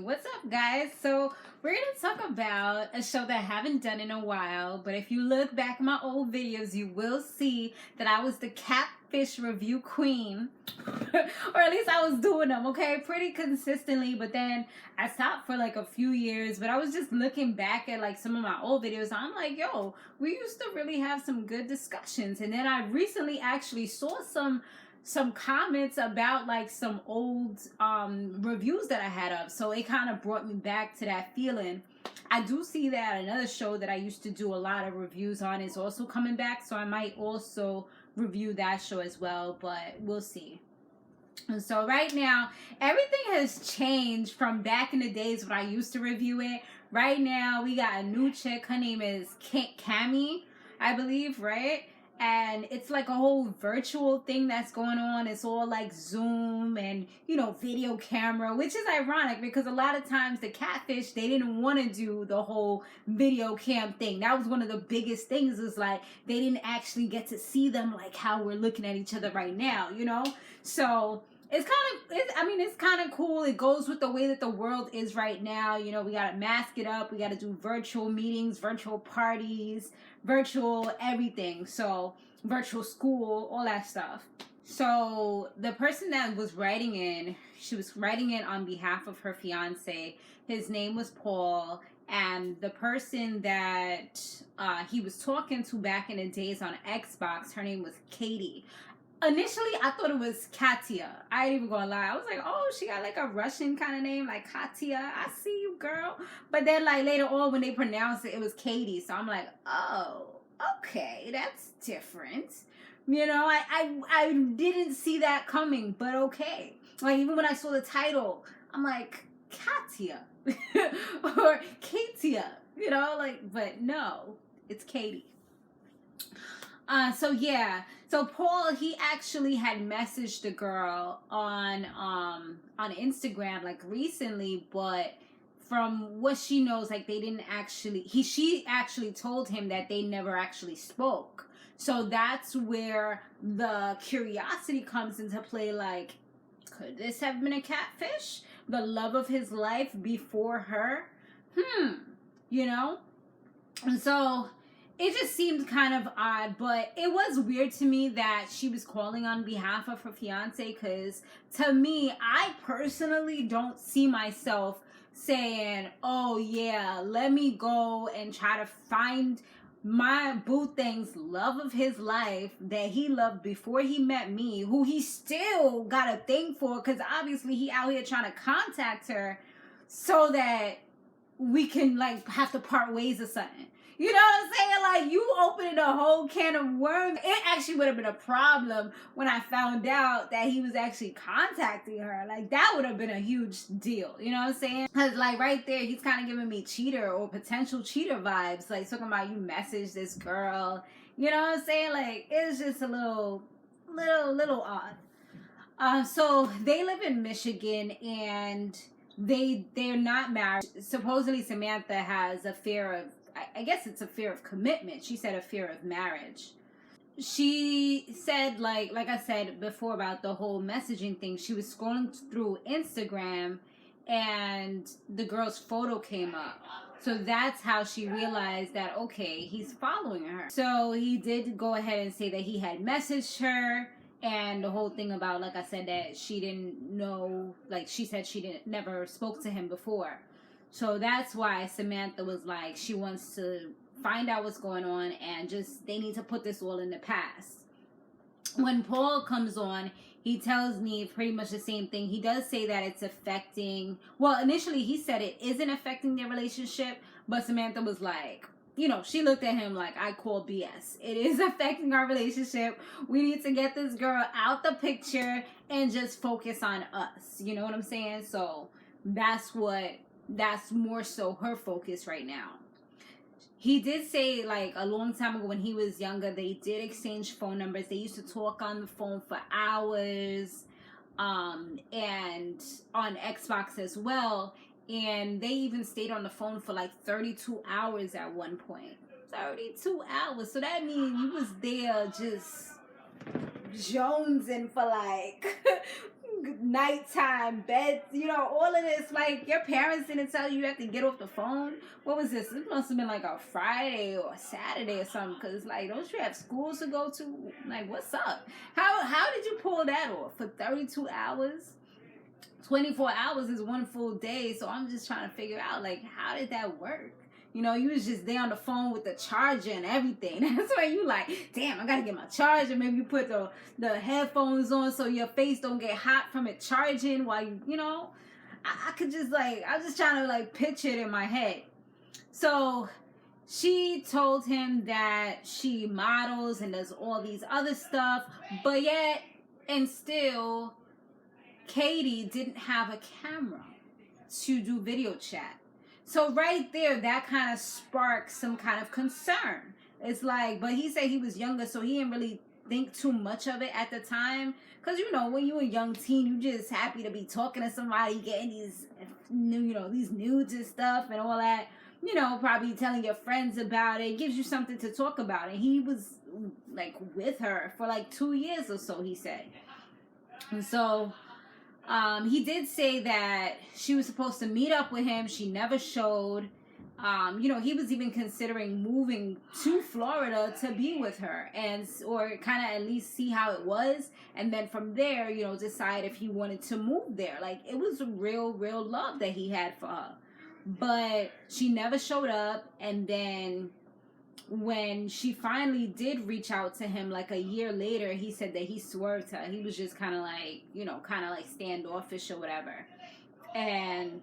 What's up, guys? So we're gonna talk about a show that I haven't done in a while, but if you look back at my old videos, you will see that I was the Catfish review queen. Or at least I was doing them, okay, pretty consistently. But then I stopped for like a few years, but I was just looking back at like some of my old videos. I'm like, yo, we used to really have some good discussions. And then I recently actually saw some comments about like some old reviews that I had up, so it kind of brought me back to that feeling. I do see that another show that I used to do a lot of reviews on is also coming back, so I might also review that show as well, but we'll see. And so right now, everything has changed from back in the days when I used to review it. Right now, we got a new chick. Her name is Kamie, I believe, right? And it's like a whole virtual thing that's going on. It's all like Zoom and, you know, video camera, which is ironic because a lot of times the Catfish, they didn't want to do the whole video cam thing. That was one of the biggest things, is like they didn't actually get to see them like how we're looking at each other right now, you know? So it's kind of cool. It goes with the way that the world is right now. You know, we got to mask it up. We got to do virtual meetings, virtual parties, virtual everything. So virtual school, all that stuff. So the person that was writing in, she was writing in on behalf of her fiance. His name was Paul. And the person that he was talking to back in the days on Xbox, her name was Caitea. Initially, I thought it was Caitea. I ain't even gonna lie. I was like, oh, she got like a Russian kind of name, like Caitea. I see you, girl. But then, like, later on, when they pronounced it, it was Caitea. So I'm like, oh, okay, that's different. You know, I didn't see that coming, but okay. Like, even when I saw the title, I'm like, Caitea. Or Caitea. You know, like, but no, it's Caitea. So yeah, so Paul, he actually had messaged the girl on Instagram like recently, but from what she knows, like they didn't actually, she actually told him that they never actually spoke. So that's where the curiosity comes into play. Like, could this have been a catfish? The love of his life before her? You know? And so it just seemed kind of odd, but it was weird to me that she was calling on behalf of her fiance, because to me, I personally don't see myself saying, oh yeah, let me go and try to find my boo thing's love of his life that he loved before he met me, who he still got a thing for, because obviously he out here trying to contact her so that we can like have to part ways or something. You know what I'm saying? Like, you opening a whole can of worms. It actually would have been a problem when I found out that he was actually contacting her. Like, that would have been a huge deal. You know what I'm saying? Because, like, right there, he's kind of giving me cheater or potential cheater vibes. Like, talking about you message this girl. You know what I'm saying? Like, it's just a little odd. So, they live in Michigan, and they're not married. Supposedly, Samantha has a fear of, I guess it's a fear of commitment. She said a fear of marriage. She said, like I said before about the whole messaging thing, she was scrolling through Instagram and the girl's photo came up. So that's how she realized that, okay, he's following her. So he did go ahead and say that he had messaged her, and the whole thing about, like I said, that she didn't know, like she said she never spoke to him before. So that's why Samantha was like, she wants to find out what's going on, and just, they need to put this all in the past. When Paul comes on, he tells me pretty much the same thing. He does say that it's affecting, well, initially he said it isn't affecting their relationship, but Samantha was like, you know, she looked at him like, I call BS. It is affecting our relationship. We need to get this girl out the picture and just focus on us. You know what I'm saying? So that's more so her focus right now. He did say, like, a long time ago when he was younger, they did exchange phone numbers. They used to talk on the phone for hours, and on Xbox as well. And they even stayed on the phone for like 32 hours at one point. 32 hours. So that means you was there just jonesing for like nighttime, bed, you know, all of this. Like, your parents didn't tell you have to get off the phone. What was this? It must have been like a Friday or a Saturday or something. Because, like, don't you have schools to go to? Like, what's up? How did you pull that off for 32 hours? 24 hours is one full day. So I'm just trying to figure out, like, how did that work? You know, you was just there on the phone with the charger and everything. That's why you like, damn, I gotta get my charger. Maybe you put the headphones on so your face don't get hot from it charging while you know. I could just like, I was just trying to like picture it in my head. So she told him that she models and does all these other stuff, but yet and still Katie didn't have a camera to do video chat. So right there, that kind of sparks some kind of concern. It's like, but he said he was younger, so he didn't really think too much of it at the time. Because, you know, when you're a young teen, you just happy to be talking to somebody, getting these, you know, these nudes and stuff and all that. You know, probably telling your friends about it. It gives you something to talk about. And he was, like, with her for, like, 2 years or so, he said. And so he did say that she was supposed to meet up with him. She never showed. You know, he was even considering moving to Florida to be with her or kind of at least see how it was. And then from there, you know, decide if he wanted to move there. Like, it was a real love that he had for her. But she never showed up. And then when she finally did reach out to him like a year later, he said that he swerved her. He was just kind of like, you know, kind of like standoffish or whatever. And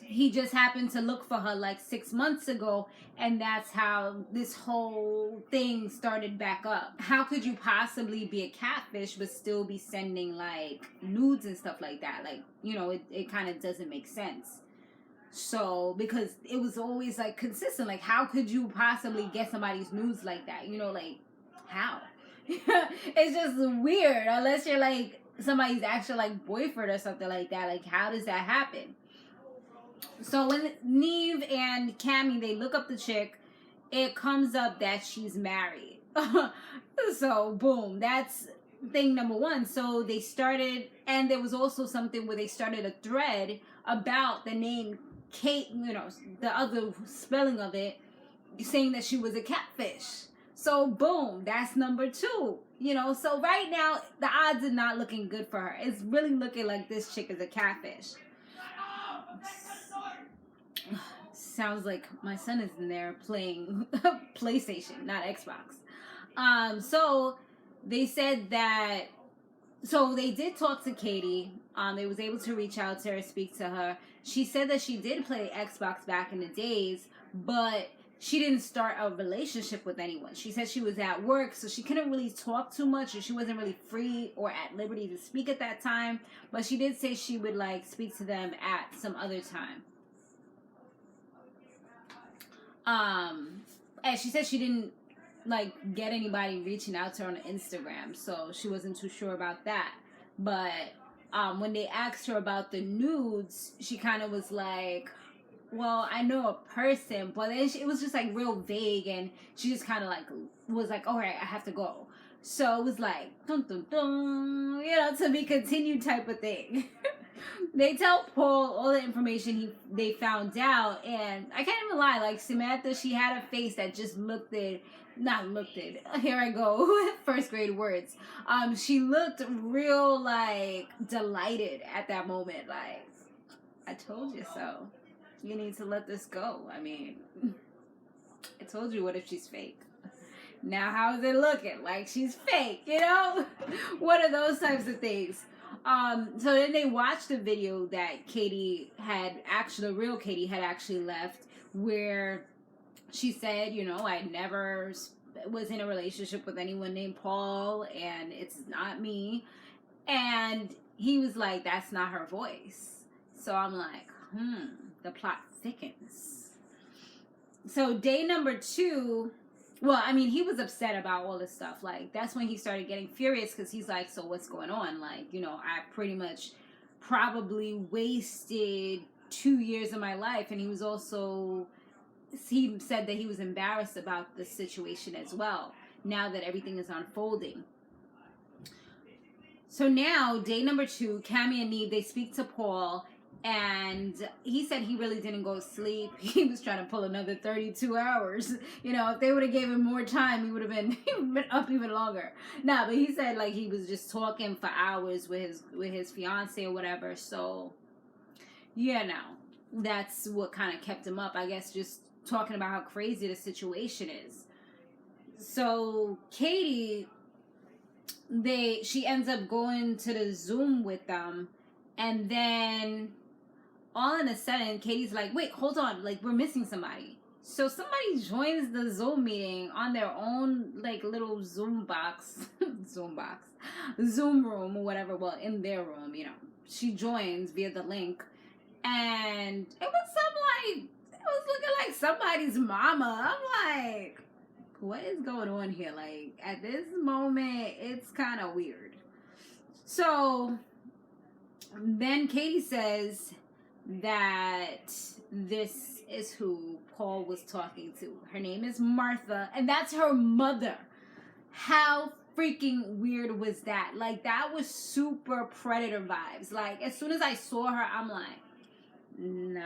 he just happened to look for her like 6 months ago, and that's how this whole thing started back up. How could you possibly be a catfish but still be sending like nudes and stuff like that? Like, you know, it kind of doesn't make sense. So, because it was always like consistent, like how could you possibly get somebody's nudes like that? You know, like how? It's just weird unless you're like somebody's actual like boyfriend or something like that. Like, how does that happen? So when Neve and Kamie, they look up the chick, it comes up that she's married. So boom, that's thing number one. So they started, and there was also something where they started a thread about the name Kate, you know, the other spelling of it, saying that she was a catfish. So boom, that's number two. You know, so right now the odds are not looking good for her. It's really looking like this chick is a catfish. Sounds like my son is in there playing PlayStation, not Xbox. So they said that, so they did talk to Katie. They was able to reach out to her, speak to her. She said that she did play Xbox back in the days, but she didn't start a relationship with anyone. She said she was at work, so she couldn't really talk too much, and she wasn't really free or at liberty to speak at that time. But she did say she would like speak to them at some other time. And she said she didn't like get anybody reaching out to her on Instagram, so she wasn't too sure about that. But when they asked her about the nudes, she kind of was like, well, I know a person, but then it was just like real vague, and she just kind of like was like, all right, I have to go. So it was like, dun, dun, dun, you know, to be continued type of thing. They tell Paul all the information they found out, and I can't even lie, like Samantha, she had a face that just here I go, first grade words. She looked real like delighted at that moment, like, I told you so. You need to let this go. I mean, I told you, what if she's fake? Now how is it looking? Like she's fake, you know? What are those types of things? So then they watched the video that Katie had actually, the real Katie had actually left, where she said, you know, I never was in a relationship with anyone named Paul, and it's not me. And he was like, that's not her voice. So I'm like, the plot thickens. So day number 2, well, I mean, he was upset about all this stuff. Like, that's when he started getting furious, because he's like, so what's going on? Like, you know, I pretty much probably wasted 2 years of my life. And he was also, he said that he was embarrassed about the situation as well, now that everything is unfolding. So now, day number 2, Kamie and Neve, they speak to Paul, and he said he really didn't go to sleep. He was trying to pull another 32 hours. You know, if they would have gave him more time, he would have been up even longer. Nah, but he said like he was just talking for hours with his fiance or whatever. So, yeah, no, that's what kind of kept him up. I guess just talking about how crazy the situation is. So Katie, she ends up going to the Zoom with them, and then all in a sudden Katie's like, wait, hold on, like we're missing somebody. So somebody joins the Zoom meeting on their own like little Zoom box Zoom room or whatever. Well, in their room, you know, she joins via the link, and it was looking like somebody's mama. I'm like, what is going on here? Like, at this moment, it's kind of weird. So then Katie says that this is who Paul was talking to. Her name is Martha, and that's her mother. How freaking weird was that? Like, that was super Predator vibes. Like, as soon as I saw her, I'm like, nah,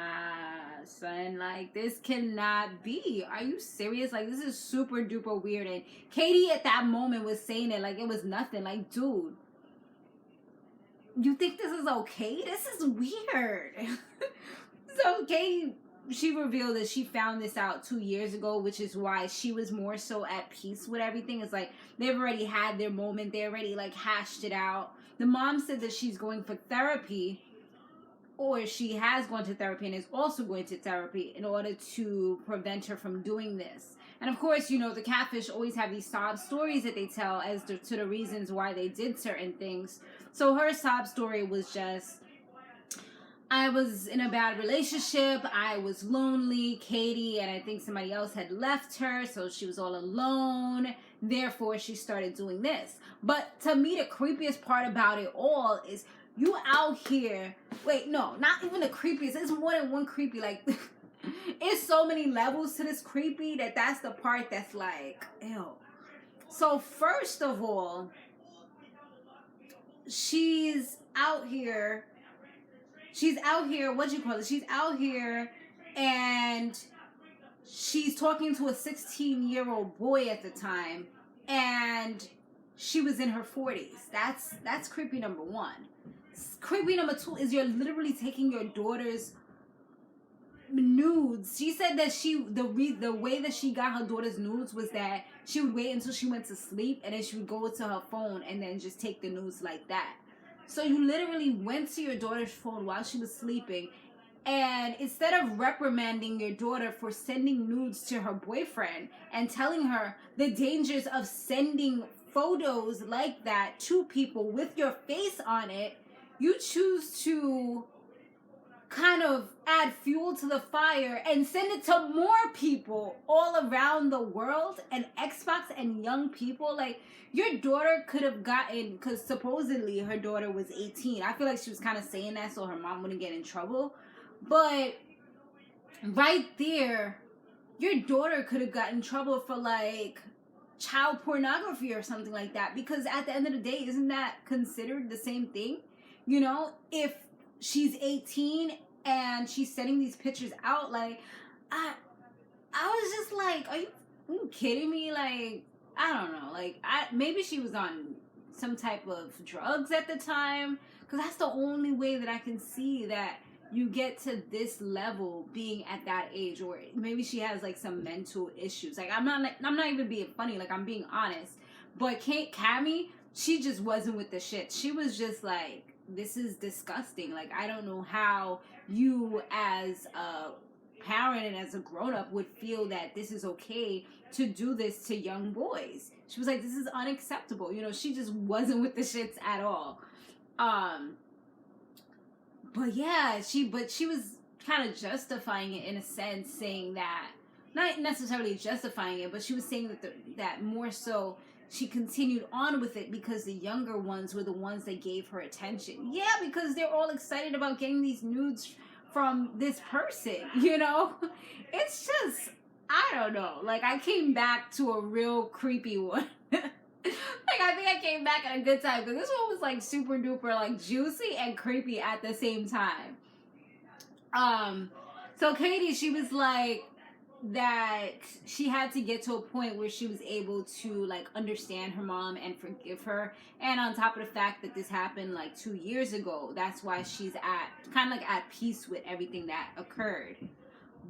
son, like this cannot be. Are you serious? Like, this is super duper weird. And Katie at that moment was saying it like it was nothing. Like, dude, you think this is okay? This is weird. So Katie, she revealed that she found this out 2 years ago, which is why she was more so at peace with everything. It's like they've already had their moment. They already like hashed it out. The mom said that she's going for therapy, or she has gone to therapy and is also going to therapy in order to prevent her from doing this. And of course, you know, the Catfish always have these sob stories that they tell as to the reasons why they did certain things. So her sob story was just, I was in a bad relationship, I was lonely, Katie and I think somebody else had left her, so she was all alone, therefore she started doing this. But to me, the creepiest part about it all is you out here, wait, no, not even the creepiest, it's more than one creepy, like, it's so many levels to this creepy that's the part that's like, ew. So first of all, she's out here, what you call it, she's out here, and she's talking to a 16-year-old boy at the time, and she was in her 40s. That's creepy number 1. Creepy number 2 is you're literally taking your daughter's nudes. She said that the way that she got her daughter's nudes was that she would wait until she went to sleep, and then she would go to her phone and then just take the nudes like that. So you literally went to your daughter's phone while she was sleeping, and instead of reprimanding your daughter for sending nudes to her boyfriend and telling her the dangers of sending photos like that to people with your face on it, you choose to kind of add fuel to the fire and send it to more people all around the world, and Xbox and young people. Like, your daughter could have gotten, because supposedly her daughter was 18. I feel like she was kind of saying that so her mom wouldn't get in trouble. But right there, your daughter could have gotten in trouble for like child pornography or something like that, because at the end of the day, isn't that considered the same thing? You know, if she's 18 and she's sending these pictures out, like, I was just like, are you kidding me? Like, I don't know. Like, maybe she was on some type of drugs at the time, because that's the only way that I can see that you get to this level being at that age. Or maybe she has like some mental issues. Like, I'm not even being funny. Like, I'm being honest. But Kamie, she just wasn't with the shit. She was just like, this is disgusting. Like, I don't know how you as a parent and as a grown-up would feel that this is okay to do this to young boys. She was like, this is unacceptable. You know, she just wasn't with the shits at all. But yeah, she was kind of justifying it in a sense, saying that, not necessarily justifying it, but she was saying that more so she continued on with it because the younger ones were the ones that gave her attention. Yeah, because they're all excited about getting these nudes from this person, you know? It's just, I don't know. Like, I came back to a real creepy one. Like, I think I came back at a good time because this one was like super duper like juicy and creepy at the same time. So Katie, she was like that she had to get to a point where she was able to like understand her mom and forgive her, and on top of the fact that this happened like 2 years ago, that's why she's at kind of like at peace with everything that occurred.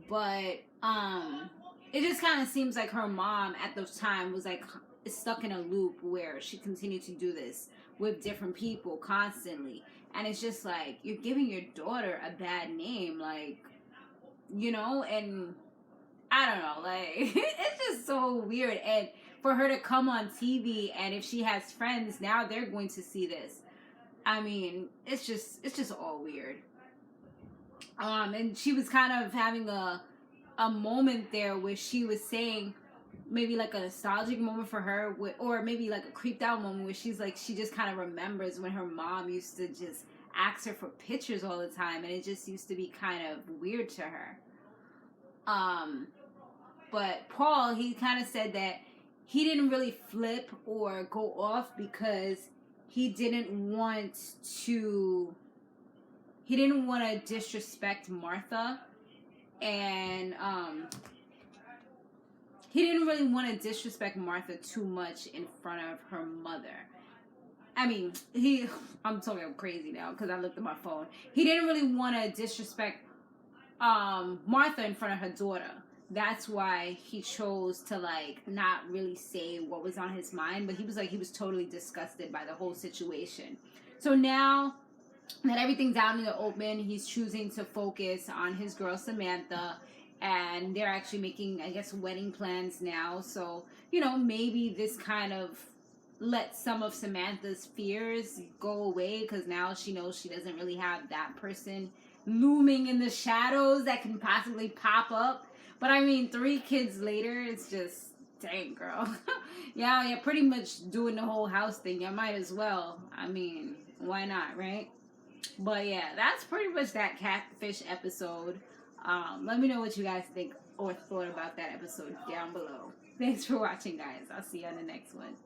But it just kind of seems like her mom at those time was like stuck in a loop where she continued to do this with different people constantly, and it's just like you're giving your daughter a bad name, like, you know. And I don't know, like, it's just so weird. And for her to come on TV, and if she has friends, now they're going to see this. I mean, it's just all weird. And she was kind of having a moment there where she was saying maybe like a nostalgic moment for her, or maybe like a creeped out moment where she's like, she just kind of remembers when her mom used to just ask her for pictures all the time, and it just used to be kind of weird to her. But Paul, he kind of said that he didn't really flip or go off because he didn't want to disrespect Martha, and he didn't really want to disrespect Martha too much in front of her mother. I mean, I'm talking crazy now because I looked at my phone. He didn't really want to disrespect Martha in front of her daughter. That's why he chose to like not really say what was on his mind, but he was totally disgusted by the whole situation. So now that everything's out in the open, he's choosing to focus on his girl Samantha, and they're actually making, I guess, wedding plans now. So, you know, maybe this kind of lets some of Samantha's fears go away, because now she knows she doesn't really have that person looming in the shadows that can possibly pop up. But I mean, 3 kids later, it's just, dang, girl. Yeah, you're pretty much doing the whole house thing. You might as well. I mean, why not, right? But yeah, that's pretty much that Catfish episode. Let me know what you guys think or thought about that episode down below. Thanks for watching, guys. I'll see you on the next one.